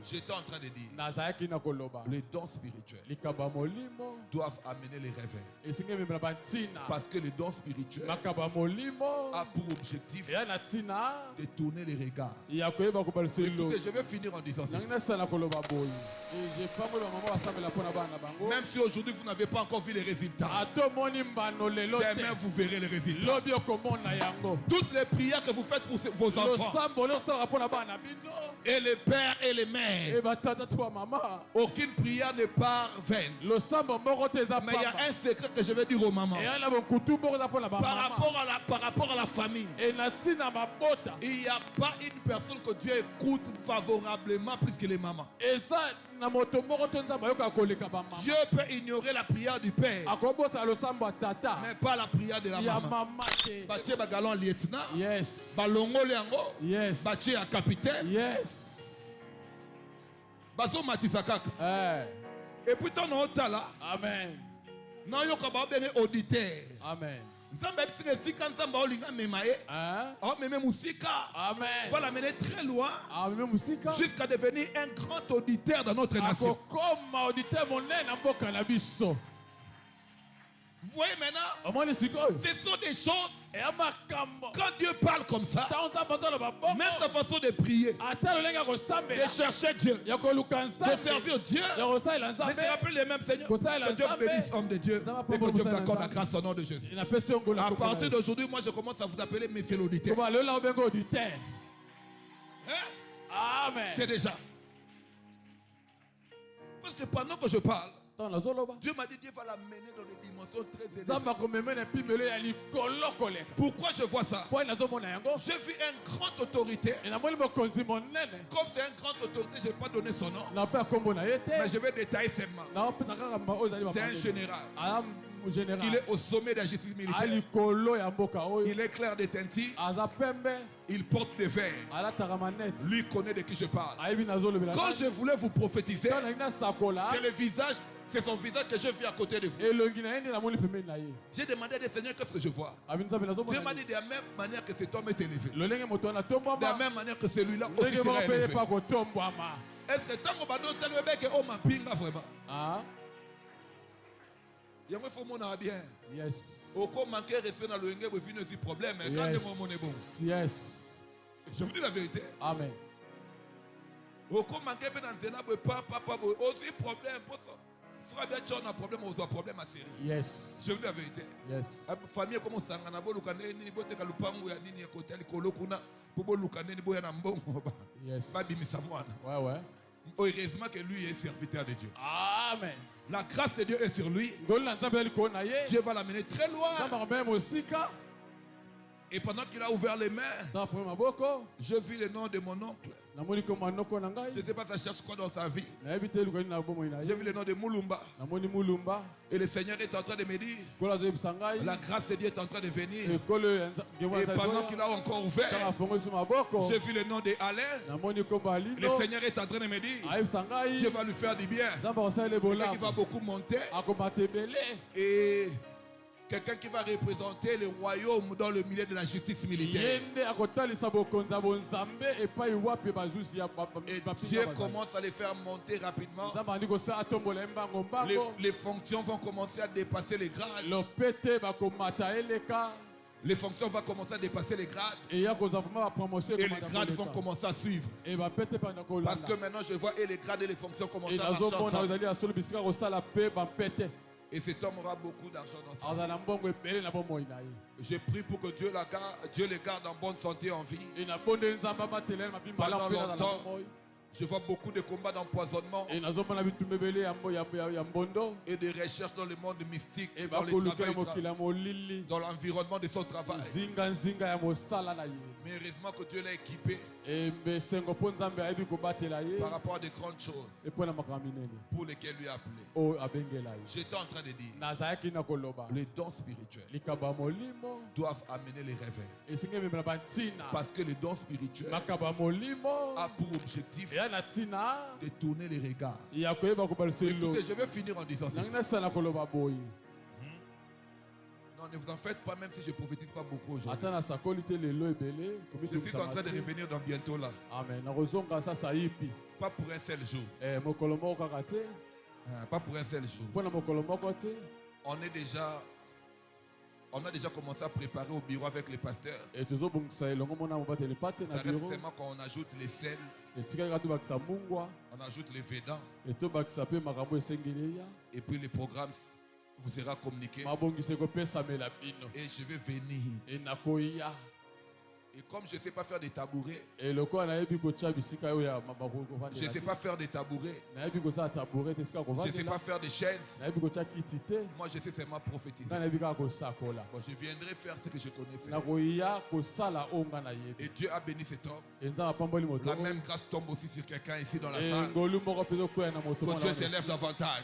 J'étais en train de dire, les dons spirituels doivent amener les réveils. Parce que les dons spirituels a pour objectif de tourner les regards. Écoutez, je vais finir en disant ceci. Même si aujourd'hui vous n'avez pas encore vu les résultats, demain vous verrez les résultats. Toutes les prières que vous faites pour vos enfants, et les pères et les mères, aucune prière n'est part vaine. Mais il y a un secret que je vais dire aux mamans. Par rapport à la famille, il n'y a pas une personne que Dieu écoute favorablement plus que les mamans. Dieu peut ignorer la prière du père, mais pas la prière de la maman. Batie bagalon lieutenant, balongo leango, batie à capitaine, bazo matisakaka. Et puis ton autre là, amen. Non yo kaba bene auditeur, amen. Nzamba bisike sika nzamba olinga memaye, oh meme musika, amen. Va l'amener très loin, jusqu'à devenir un grand auditeur dans notre nation. Comme auditeur mon na mboka na biso. Vous voyez maintenant, ce sont des choses. Quand Dieu parle comme ça, même sa façon de prier, de chercher Dieu, de servir Dieu, mais c'est rappelez les mêmes seigneurs. Que Dieu bénisse, homme de Dieu, et que Dieu vous accorde la grâce au nom de Jésus. À partir d'aujourd'hui, moi je commence à vous appeler Monsieur l'auditeur. Amen. C'est déjà. Parce que pendant que je parle, Dieu m'a dit Dieu va l'amener dans des dimensions très élevées. Pourquoi je vois ça? J'ai vu une grande autorité. Comme c'est une grande autorité, je ne vais pas donner son nom. Mais je vais détailler seulement. C'est un général. Il est au sommet de la justice militaire. Il est clair de teintis. Il porte des verres. Lui connaît de qui je parle. Quand je voulais vous prophétiser, c'est le visage. C'est son visage que je vis à côté de vous. J'ai demandé à des seigneurs qu'est-ce que je vois. Dieu m'a dit de la même manière que cet homme est élevé, de la même manière que celui-là aussi sera élevé. Est-ce que tant qu'on va donner que on m'a pinga vraiment? Il faut mon bien. Yes. Au cas manquer respect dans le ngé, vous finissez le problème. Quand les moments est bon. Yes. Je vous dis la vérité. Amen. Au cas manquer dans zéna, papa, aussi problème pour ça. Soit bien tu as un problème, on a un problème à série. Yes. Je vous dis la vérité. Yes. Famille comme ça, on a beau lucane ni bote kalupangu ya nini côté likolo kuna, pour lucane ni boya na mbongo ba. Yes. Pas bimisa mwana. Ouais ouais. Heureusement que lui est serviteur de Dieu. Amen. La grâce de Dieu est sur lui. Dieu va l'amener très loin. Et pendant qu'il a ouvert les mains, je vis le nom de mon oncle. Je ne sais pas ça cherche quoi dans sa vie. J'ai vu le nom de Mulumba. Et le Seigneur est en train de me dire, la grâce de Dieu est en train de venir. Et pendant qu'il a encore ouvert, j'ai vu le nom de Alain. Le Seigneur est en train de me dire, Dieu va lui faire du bien. Quelqu'un qui va beaucoup monter. Et quelqu'un qui va représenter le royaume dans le milieu de la justice militaire. Et Dieu commence à les faire monter rapidement. Les fonctions vont commencer à dépasser les grades. Les fonctions vont commencer à dépasser les grades. Et les grades vont commencer à suivre. Parce que maintenant je vois et les grades et les fonctions commencent à marcher ensemble. Et cet homme aura beaucoup d'argent dans sa vie. Je prie pour que Dieu les garde en bonne santé, en vie. Pendant longtemps, je vois beaucoup de combats d'empoisonnement et de recherches dans le monde mystique, dans l'environnement de son travail. Mais heureusement que Dieu l'a équipé par rapport à de grandes choses pour lesquelles lui a appelé. J'étais en train de dire, les dons spirituels doivent amener les réveils. Parce que les dons spirituels a pour objectif de tourner les regards. Écoutez, je vais finir en disant ceci. Non, ne vous en faites pas, même si je ne prophétise pas beaucoup aujourd'hui. Je suis en train de revenir dans bientôt là. Amen. Pas pour un seul jour. Pas pour un seul jour. On a déjà commencé à préparer au bureau avec les pasteurs. Ça reste seulement quand on ajoute les sels, on ajoute les védans, et puis les programmes vous sera communiqué. Et je vais venir. Et comme je ne sais pas faire des tabourets, je ne sais pas faire des tabourets, je ne sais pas faire des chaises, moi je sais seulement prophétiser. Bon, je viendrai faire ce que je connais faire. Et Dieu a béni cet homme. La même grâce tombe aussi sur quelqu'un ici dans la salle. Que Dieu t'élève davantage.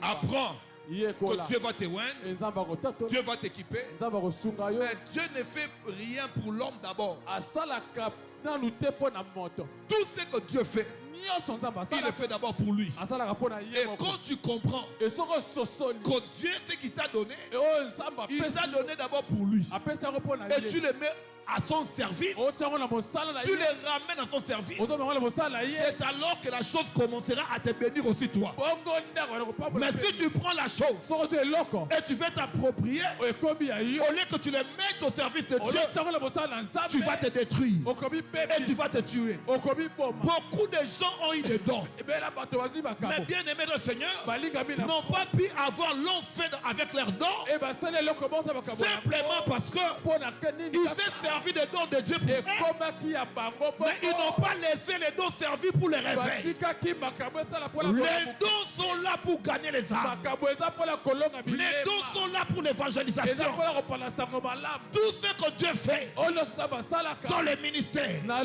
Apprends que Dieu va te oindre, Dieu va t'équiper. Mais Dieu ne fait rien pour l'homme d'abord. Tout ce que Dieu fait, il le fait d'abord pour lui. Et quand tu comprends que Dieu ce qu'il t'a donné, il t'a donné d'abord pour lui. Et tu le mets à son service, tu les ramènes à son service, c'est alors que la chose commencera à te bénir aussi toi. Mais si tu prends la chose et tu veux t'approprier, au lieu que tu les mettes au service de Dieu, tu vas te détruire et tu vas te tuer. Beaucoup de gens ont eu des dons, mais bien aimés le Seigneur n'ont pas pu avoir long fait avec leurs dons, simplement parce que ils se servi des dons de Dieu pour eux, mais ils n'ont pas laissé les dons servir pour les réveils. Les dons sont là pour gagner les âmes. Les dons sont là pour l'évangélisation. Tout ce que Dieu fait dans les ministères, dans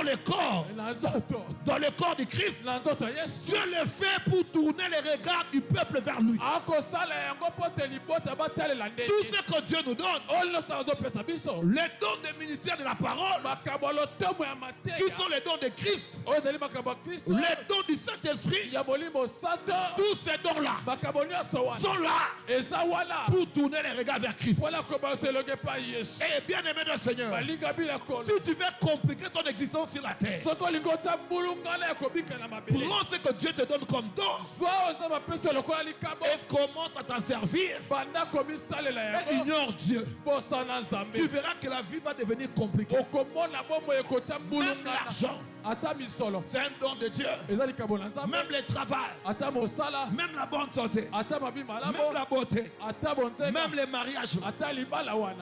le corps du Christ, Dieu le fait pour tourner les regards du peuple vers lui. Tout ce que Dieu nous donne, les dons des ministères de la parole, qui sont les dons de Christ, les dons du Saint-Esprit, tous ces dons-là sont là pour tourner les regards vers Christ. Et bien aimé de Seigneur, si tu veux compliquer ton existence sur la terre, prends ce que Dieu te donne comme don et commence à t'en servir et ignore Dieu. Tu verras que la vie va devenir compliquée. Même l'argent, c'est un don de Dieu. Même le travail, même la bonne santé, même la beauté, même les mariages.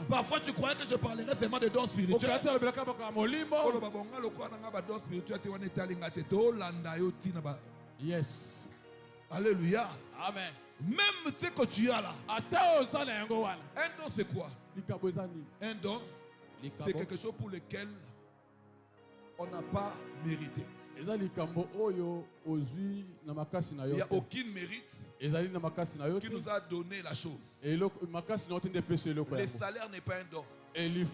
Parfois tu croyais que je parlerais seulement de dons spirituels. Yes. Alléluia. Amen. Même ce que tu as là, un don c'est quoi? Un don, c'est quelque chose pour lequel on n'a pas mérité. Il n'y a aucune mérite qui nous a donné la chose. Le salaire n'est pas un don. Le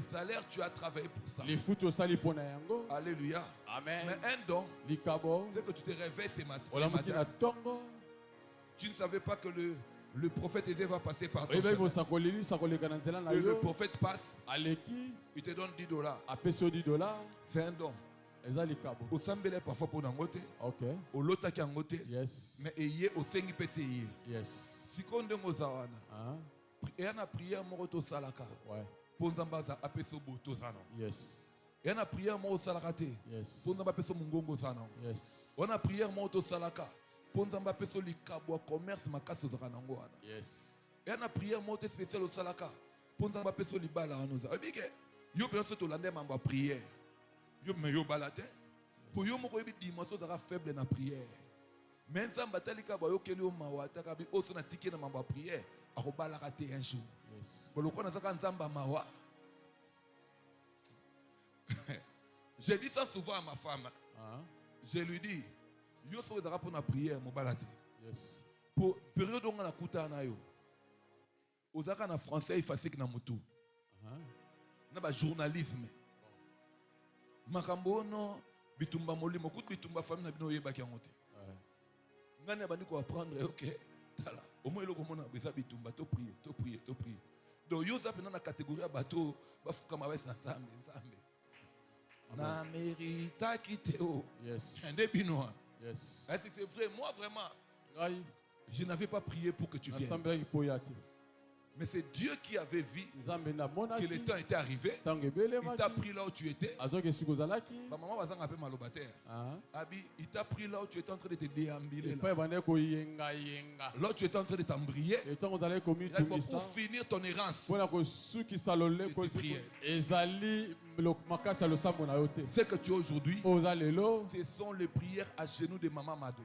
salaire, tu as travaillé pour ça. Alléluia. Amen. Mais un don, c'est que tu te réveilles ce matin. Tu ne savais pas que le prophète Ézé va passer par ton chemin. Et le prophète passe, il te donne $10. C'est un don. Au sambele parfois pour n'angote, au lota qui angote, mais ayé au sengi pété yé. Si qu'on donne aux awana, et on a prié mon to salaka. Ponzambaza apeso boto zano. Et on a prié mon salakate. Ponzamba peso mungongo zano. On a prié mon to salaka. Ponzamba peso likabwa commerce makaso zanango wana. Et on a prié mon to spécial au salaka. Ponzamba peso libala anoza. Abike, yo peso to lande mamba prière. Yo me yo balate. Pour yo moko yebi dimanche zara faible na prière. Mais nzamba talika ba yo keli o mawata kabi oso na tike na mamba prière. Akobala kate un jour. Boloko na zaka nzamba mawa. Je dis ça souvent à ma femme. Je lui dis, yo so zara pour na prière mo balate. Pour période on na kuta na yo. Ozaka na français ifasik na mutu. Na ba journalisme. Makambo no bitumba molimo kutu bitumba famille na bino yeba ki ngote. Ngane bandi ko apprendre OK. Au moins, on a bitumba, to prier, to prier, to prier. Donc, yo zape dans la catégorie à bateau, bafuka mabe sanzambe, nzambe. Na mérita kiteo. Yes. Yes. Est-ce que c'est vrai? Moi, vraiment, je n'avais pas prié pour que tu viennes. Mais c'est Dieu qui avait vu que le temps était arrivé. Il t'a pris là où tu étais. Ma maman va s'en appeler malobataire. Il t'a pris là où tu étais en train de te déambuler. Là où tu étais en train de t'embriller. Pour finir ton errance. Ce que tu as aujourd'hui, ce sont les prières à genoux de Maman Mado.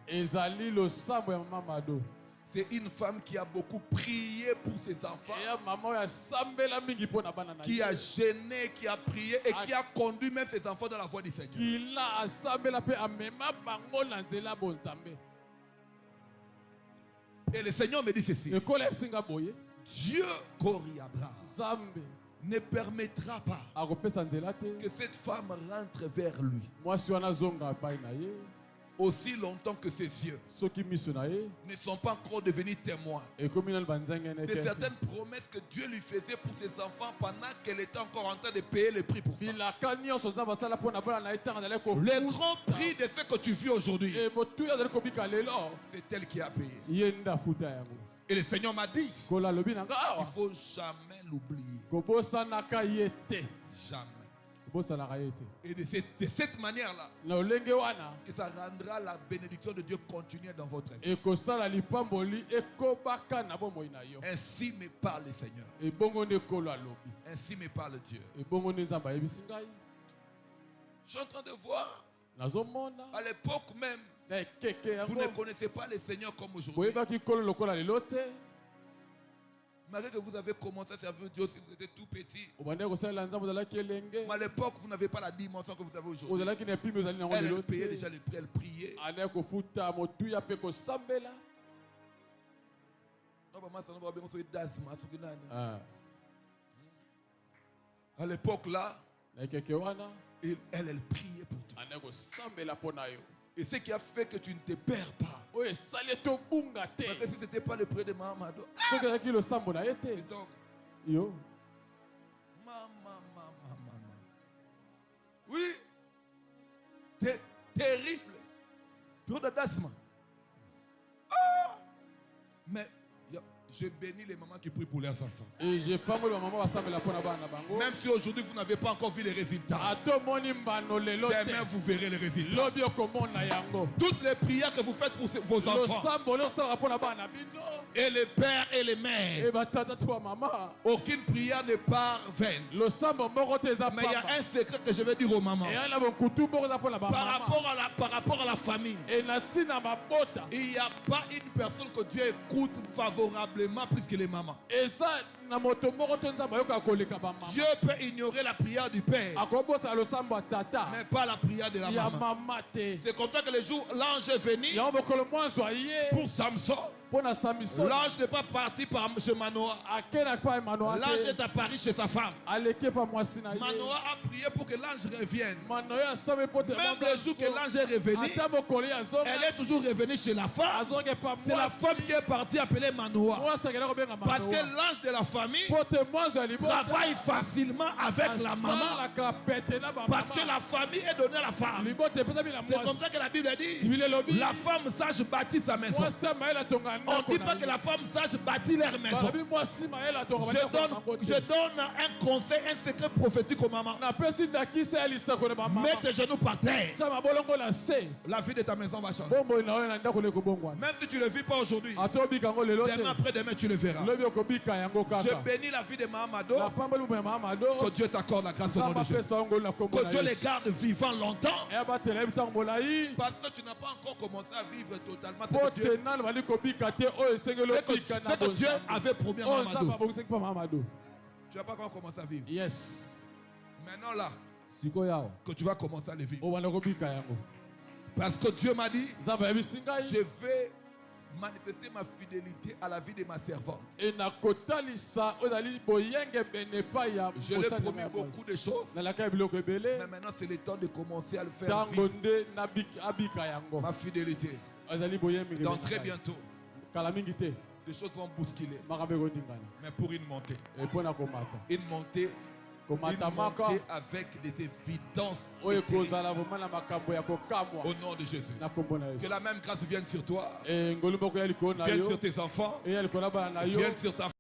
C'est une femme qui a beaucoup prié pour ses enfants, qui a gêné, qui a prié et qui a conduit même ses enfants dans la voie du Seigneur. Et le Seigneur me dit ceci: Dieu ne permettra pas que cette femme rentre vers lui aussi longtemps que ses yeux ne sont pas encore devenus témoins de certaines promesses que Dieu lui faisait pour ses enfants pendant qu'elle était encore en train de payer le prix pour ça. Le grand prix de ce que tu vis aujourd'hui, c'est elle qui a payé. Et le Seigneur m'a dit, il ne faut jamais l'oublier. Jamais. Et de cette manière-là, que ça rendra la bénédiction de Dieu continue dans votre vie. Ainsi me parle le Seigneur. Ainsi me parle Dieu. Je suis en train de voir, à l'époque même, vous ne connaissez pas le Seigneur comme aujourd'hui. Malgré que vous avez commencé à servir Dieu si vous étiez tout petit. Mais à l'époque, vous n'avez pas la dimension que vous avez aujourd'hui. Elle payait déjà les prix, elle priait. À l'époque là, elle priait pour toi. Et ce qui a fait que tu ne te perds pas. Parce que si ce n'était pas le prix de Maman Mado. Oui. Terrible. Mais je bénis les mamans qui prient pour leurs enfants. Même si aujourd'hui vous n'avez pas encore vu les résultats, demain vous verrez les résultats. Toutes les prières que vous faites pour vos enfants, et les pères et les mères, aucune prière n'est part vaine. Mais il y a un secret que je vais dire aux mamans. Par rapport à la famille, il n'y a pas une personne que Dieu écoute favorablement plus que les mamans. Dieu peut ignorer la prière du père, mais pas la prière de la maman. C'est comme ça que le jour l'ange est venu pour Samson. L'ange n'est pas parti chez Manoah. L'ange est apparu chez sa femme. Manoah a prié pour que l'ange revienne. Même le jour que l'ange est revenu, elle est toujours revenue chez la femme. C'est la femme qui est partie appeler Manoah. Parce que l'ange de la famille travaille facilement avec la maman. Parce que la famille est donnée à la femme. C'est comme ça que la Bible dit: la femme sage bâtit sa maison. On ne dit pas que la femme sage bâtit leur maison. Je donne un conseil, un secret prophétique aux mamans. Mets tes genoux par terre. La vie de ta maison va changer. Même si tu ne le vis pas aujourd'hui, demain après-demain tu le verras. Je bénis la vie de Maman Mado. Que Dieu t'accorde la grâce au nom de Jésus. Que Dieu les garde vivants longtemps. Parce que tu n'as pas encore commencé à vivre totalement ce que Dieu avait promis à Maman Mado. Tu n'as pas encore commencé à vivre. Yes. Maintenant là, que tu vas commencer à le vivre. Parce que Dieu m'a dit, je vais manifester ma fidélité à la vie de ma servante. Je lui ai promis beaucoup de choses. Mais maintenant c'est le temps de commencer à le faire vivre. Ma fidélité. Donc très bientôt, des choses vont bousculer. Mais pour une montée. Une montée avec des évidences. Au nom de Jésus. Que la même grâce vienne sur toi. Vienne sur tes enfants. Vienne sur ta